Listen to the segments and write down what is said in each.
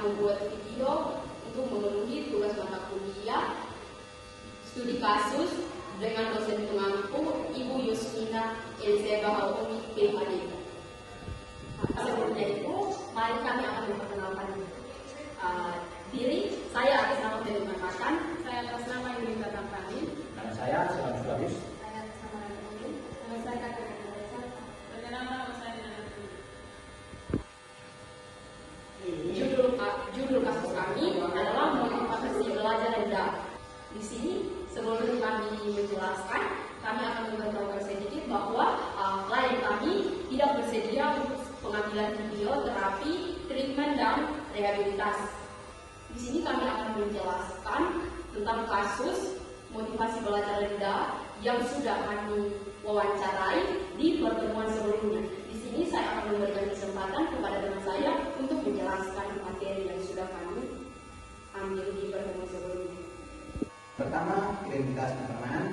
membuat video untuk memenuhi tugas mata kuliah studi kasus dengan dosen pengampu Ibu Yusmina LC Bahaumi PhD. Sebelumnya itu, mari kami akan memperkenalkan diri. Saya atas nama Ferdinand Makan, saya atas nama Yunita Tampani, dan saya Selamat Suarez. Saya atas nama Rani, dan saya Kakak Desa. Perkenalkan nama saya Nana. Judul kasus kami adalah motivasi belajar rendah. Di sini sebelum kami menjelaskan, kami akan memberitahukan sedikit bahwa klien kami tidak bersedia untuk pengambilan video terapi, treatment dan rehabilitasi. Di sini kami akan menjelaskan tentang kasus motivasi belajar rendah yang sudah kami wawancarai di pertemuan sebelumnya. Di sini saya akan memberikan kesempatan kepada teman saya untuk menjelaskan materi yang sudah kami ambil di pertemuan sebelumnya. Pertama, identitas pertemanan,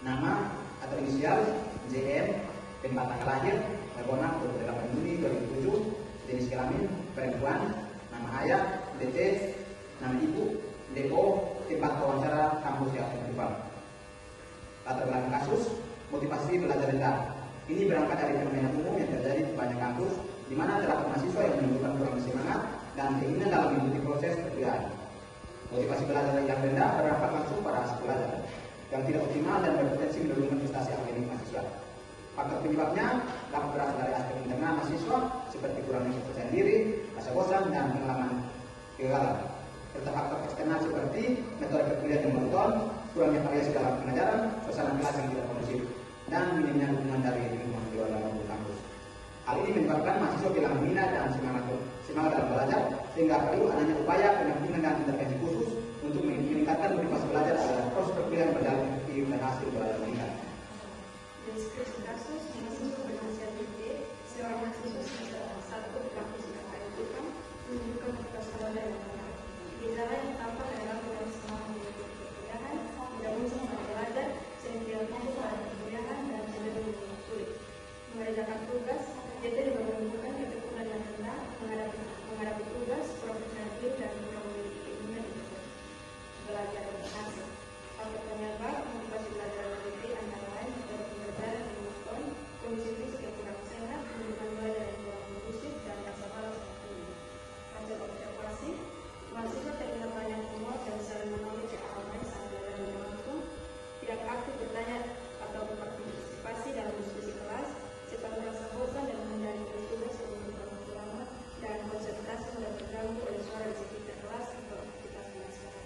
nama atau inisial JM, tempat tanggal lahir Ragunan 28 Juni 2007, jenis kelamin perempuan, nama ayah DT, nama ibu DO, tempat wawancara kampus yang terlibat. Latar belakang kasus, motivasi belajar rendah. Ini berangkat dari fenomena umum yang terjadi di banyak kampus, di mana terdapat mahasiswa yang menunjukkan kurang semangat dan keinginan dalam mengikuti proses perkuliahan. Motivasi belajar yang rendah berdampak langsung pada hasil belajar yang tidak optimal dan berpotensi menurunkan prestasi akademik mahasiswa. Faktor penyebabnya dapat berasal dari aspek internal mahasiswa seperti kurangnya kepercayaan diri, rasa bosan, dan pengalaman kegagalan. Serta faktor eksternal seperti metode perkuliahan yang monoton, kurangnya variasi dalam pengajaran, suasana kelas yang tidak kondusif, dan minimnya dukungan dari lingkungan di luar dalam kampus. Hal ini menyebabkan mahasiswa kehilangan minat dan semangat dalam belajar, sehingga perlu adanya upaya pendampingan dan intervensi khusus untuk meningkatkan motivasi belajar agar proses perkuliahan berjalan efektif dan hasil belajar meningkat. Deskripsi kasus, mahasiswa berinisial DT, seorang mahasiswa semester 1 di kampus IKN Tukang, menunjukkan motivasi belajar yang rendah. Gejala yang tampak adalah kurang semangat mengikuti perkuliahan, tidak muncul pada belajar, sering tidak fokus pada perkuliahan dan cenderung sulit mengerjakan tugas. DT juga menunjukkan ketekunan yang rendah menghadapi tugas, profesional diri dan kurang memiliki keinginan untuk belajar dan berhasil. Faktor penyebab motivasi belajar DT antara lain seperti pembelajaran yang monoton, kondisi fisik yang kurang sehat, lingkungan belajar yang kurang kondusif, dan rasa malas yang tinggi. Hasil observasi, mahasiswa terlihat banyak menguap dan saling menolak ke arah lain saat belajar berlangsung, tidak aktif bertanya atau berpartisipasi dalam diskusi kelas, cepat merasa bosan dan menghindari tugas yang membutuhkan waktu lama, dan konsentrasi mudah terganggu oleh suara di sekitar kelas atau aktivitas mahasiswa.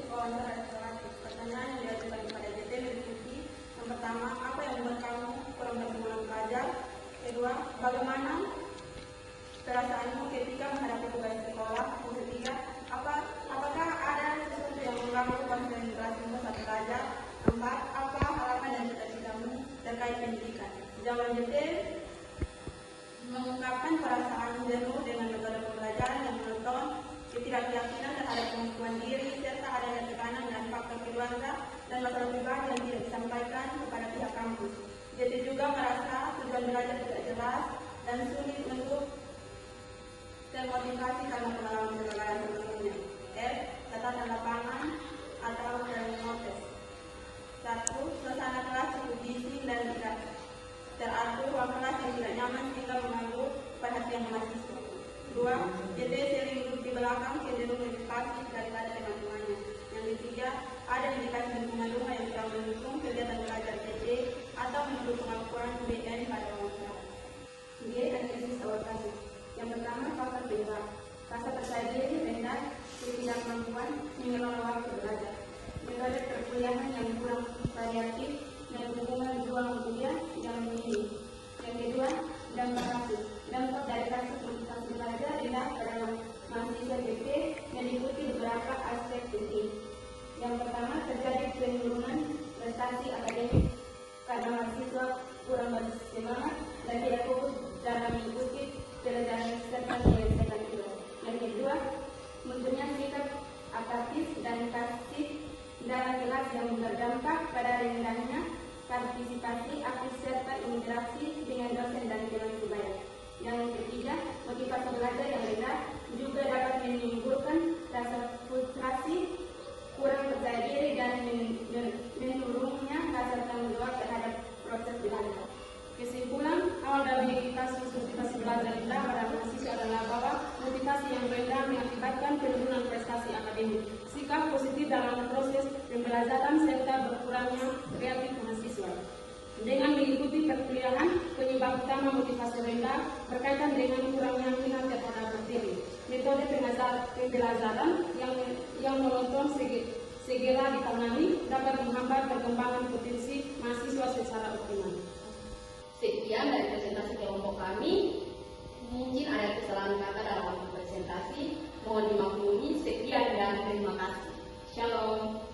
Wawancara eksploratif. Pertanyaan yang diajukan kepada DT meliputi: yang pertama, apa yang membuat kamu kurang bersemangat belajar? Kedua, bagaimana perasaanmu ketika menghadapi tugas sekolah? Yang ketiga, apakah ada sesuatu yang mengganggu konsentrasimu saat belajar? Empat, apa harapan dan cita-citamu terkait pendidikan? Jawaban DT mengungkapkan perasaan jenuh dengan metode pembelajaran yang monoton, ketidakyakinan terhadap kemampuan diri, serta adanya tekanan dan faktor keluarga dan masalah pribadi yang tidak disampaikan kepada pihak kampus. DT juga merasa tujuan belajar tidak jelas dan sulit untuk termotivasi karena pengalaman kegagalan sebelumnya. F. Catatan lapangan atau training notes. 1. Suasana kelas cukup bising dan tidak teratur, ruang kelas yang tidak nyaman sehingga mengganggu perhatian mahasiswa. 2. DT sering duduk di belakang, cenderung lebih pasif daripada teman-temannya. Yang ketiga, ada indikasi lingkungan rumah yang kurang mendukung kegiatan belajar DT atau menurut pengakuan BN pada wawancara. Dia analisis awal kasus. Yang pertama, faktor penyebab. Rasa percaya diri rendah, ketidakmampuan mengelola waktu belajar. Metode perkuliahan yang kurang variatif dan hubungan ruang kuliah yang minim. Yang kedua, dampak kasus. Dampak dari kasus motivasi belajar rendah pada mahasiswa DT meliputi beberapa Anda. Kesimpulan awal dari kasus motivasi belajar rendah pada mahasiswa adalah bahwa motivasi yang rendah mengakibatkan penurunan prestasi akademik, sikap positif dalam proses pembelajaran serta berkurangnya kreatif mahasiswa. Dengan mengikuti perkuliahan, penyebab utama motivasi rendah berkaitan dengan kurangnya minat terhadap materi. Metode pembelajaran yang monoton segera ditangani dapat menghambat perkembangan potensi mahasiswa secara optimal. Sekian dari presentasi kelompok kami. Mungkin ada kesalahan kata dalam presentasi, mohon dimaklumi. Sekian dan terima kasih. Shalom.